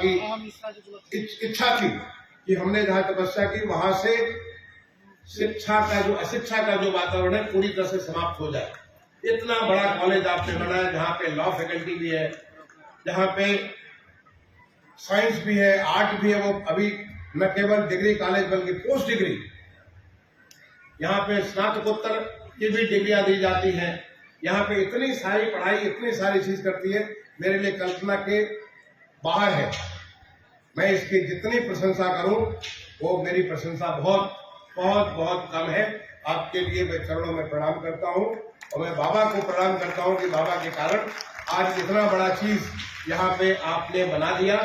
की इच्छा थी कि हमने जहाँ तपस्या की वहां से शिक्षा का जो अशिक्षा का जो वातावरण है पूरी तरह से समाप्त हो जाए। इतना बड़ा कॉलेज आपने बनाया जहाँ पे लॉ फैकल्टी भी है, जहाँ पे साइंस भी है, आर्ट भी है। वो अभी न केवल डिग्री कॉलेज बल्कि पोस्ट डिग्री, यहाँ पे स्नातकोत्तर की भी डिग्रियां दी जाती हैं। यहाँ पे इतनी सारी पढ़ाई, इतनी सारी चीज करती है, मेरे लिए कल्पना के बाहर है। मैं इसकी जितनी प्रशंसा करूं वो मेरी प्रशंसा बहुत बहुत बहुत कम है। आपके लिए मैं चरणों में प्रणाम करता हूं और मैं बाबा को प्रणाम करता हूं कि बाबा के कारण आज इतना बड़ा चीज यहाँ पे आपने बना दिया।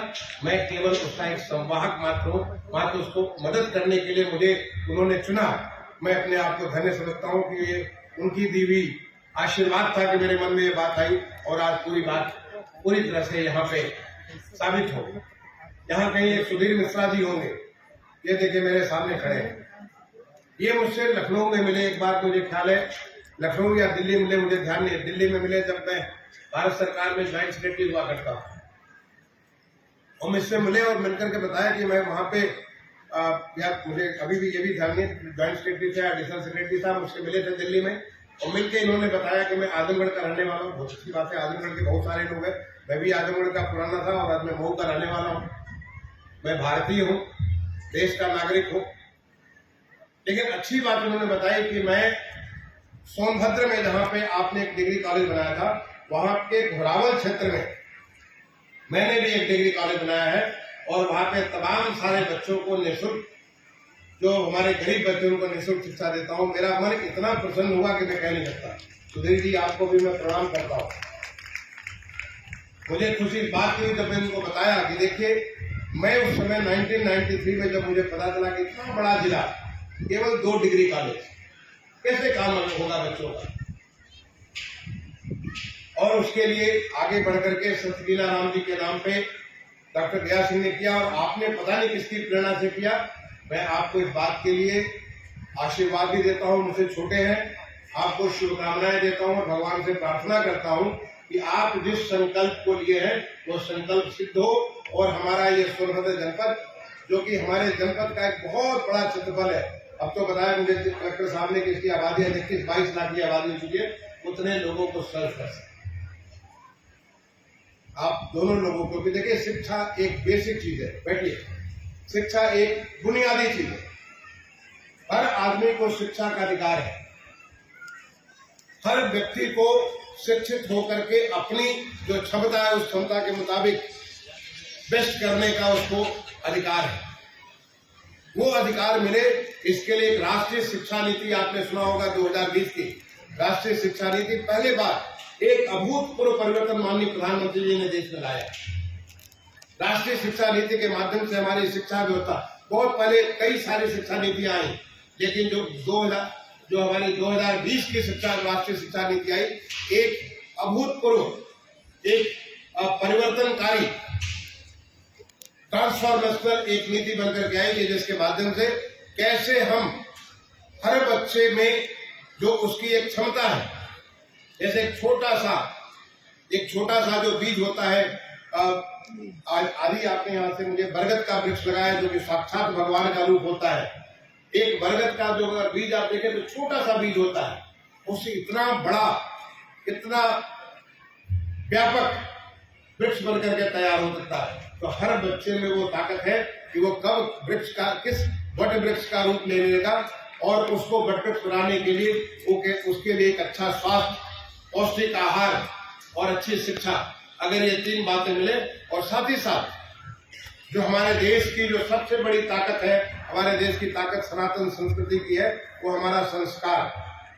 मैं केवल उसका एक संवाहक मात्र हूँ, मात्र उसको मदद करने के लिए मुझे उन्होंने चुना। मैं अपने आप को धन्य समझता हूँ कि ये उनकी दी हुई आशीर्वाद था कि मेरे मन में ये बात आई और आज पूरी बात पूरी तरह से यहाँ पे साबित हो। यहाँ कहीं एक सुधीर मिश्रा जी होंगे, ये देखिए मेरे सामने खड़े हैं। ये मुझसे लखनऊ में मिले एक बार, मुझे ख्याल है लखनऊ या दिल्ली मिले, मुझे ध्यान नहीं है। दिल्ली में मिले जब मैं भारत सरकार में ज्वाइंट सेक्रेटरी हुआ करता हूँ, और मुझसे मिले और मिलकर के बताया कि मैं वहाँ पे यार मुझे अभी भी ये भी ध्यान नहीं, ज्वाइंट सेक्रेटरी था, एडिशनल सेक्रेटरी था, मुझसे मिले थे दिल्ली में। और मिलकर इन्होंने बताया कि मैं आजमगढ़ का रहने वाला हूँ। बहुत अच्छी बात है, आजमगढ़ के बहुत सारे लोग हैं। मैं भी आजमगढ़ का पुराना था और आज मैं मऊ का रहने वाला हूँ। मैं भारतीय हूँ, देश का नागरिक हूँ। लेकिन अच्छी बात उन्होंने बताई कि मैं सोनभद्र में जहाँ पे आपने एक डिग्री कॉलेज बनाया था, वहाँ के घोरावल क्षेत्र में मैंने भी एक डिग्री कॉलेज बनाया है और वहाँ पे तमाम सारे बच्चों को निःशुल्क, जो हमारे गरीब बच्चे उनको निःशुल्क शिक्षा देता हूँ। मेरा मन इतना प्रसन्न हुआ कि मैं कह नहीं सकता। सुधीर जी आपको भी मैं प्रणाम करता हूँ। मुझे खुशी इस बात की जब मैंने उनको बताया कि देखिए मैं उस समय 1993 में जब मुझे पता चला कि इतना बड़ा जिला, केवल 2 डिग्री कॉलेज, कैसे काम होगा बच्चों का। और उसके लिए आगे बढ़ करके संत लीला राम जी के नाम पे डॉक्टर गया सिंह ने किया और आपने पता नहीं किसकी प्रेरणा से किया। मैं आपको इस बात के लिए आशीर्वाद भी देता हूँ, मुझसे छोटे हैं, आपको शुभकामनाएं देता हूँ और भगवान से प्रार्थना करता हूँ कि आप जिस संकल्प को लिए हैं वो संकल्प सिद्ध हो और हमारा ये सोनभद्र जनपद, जो कि हमारे जनपद का एक बहुत बड़ा क्षेत्रफल है, अब तो बताया मुझे कलेक्टर साहब ने कि इसकी आबादी 21-22 लाख की आबादी हो चुकी है, उतने लोगों को सर्व कर सकते। आप दोनों लोगों को भी देखिए, शिक्षा एक बेसिक चीज है, बैठिए, शिक्षा एक बुनियादी चीज है। हर आदमी को शिक्षा का अधिकार है। हर व्यक्ति को शिक्षित होकर के अपनी जो क्षमता है उस क्षमता के मुताबिक बेस्ट करने का उसको अधिकार है। वो अधिकार मिले, इसके लिए एक राष्ट्रीय शिक्षा नीति आपने सुना होगा 2020 की राष्ट्रीय शिक्षा नीति पहली बार एक अभूतपूर्व परिवर्तन माननीय प्रधानमंत्री जी ने देश में लाया। राष्ट्रीय शिक्षा नीति के माध्यम से हमारी शिक्षा व्यवस्था, बहुत पहले कई सारी शिक्षा नीतियां आई, लेकिन जो हमारी 2020 की शिक्षा राष्ट्रीय शिक्षा नीति आई, एक अभूतपूर्व, एक परिवर्तनकारी, ट्रांसफॉर्मेशनल एक नीति बनकर के आई, जिसके माध्यम से कैसे हम हर बच्चे में जो उसकी एक क्षमता है, जैसे एक छोटा सा जो बीज होता है, आदि आपने यहाँ से मुझे बरगद का वृक्ष लगाया जो कि साक्षात भगवान का रूप होता है। एक बरगद का जो अगर बीज आप देखें तो छोटा सा बीज होता है, उससे इतना बड़ा, इतना व्यापक वृक्ष बनकर के तैयार हो सकता है। तो हर बच्चे में वो ताकत है कि वो कब वृक्ष का, किस बट वृक्ष का रूप ले लेगा और उसको बट वृक्ष बनाने के लिए उसके लिए एक अच्छा स्वास्थ्य, पौष्टिक आहार और अच्छी शिक्षा, अगर ये 3 बातें मिले, और साथ ही साथ जो हमारे देश की जो सबसे बड़ी ताकत है, हमारे देश की ताकत सनातन संस्कृति की है, वो हमारा संस्कार।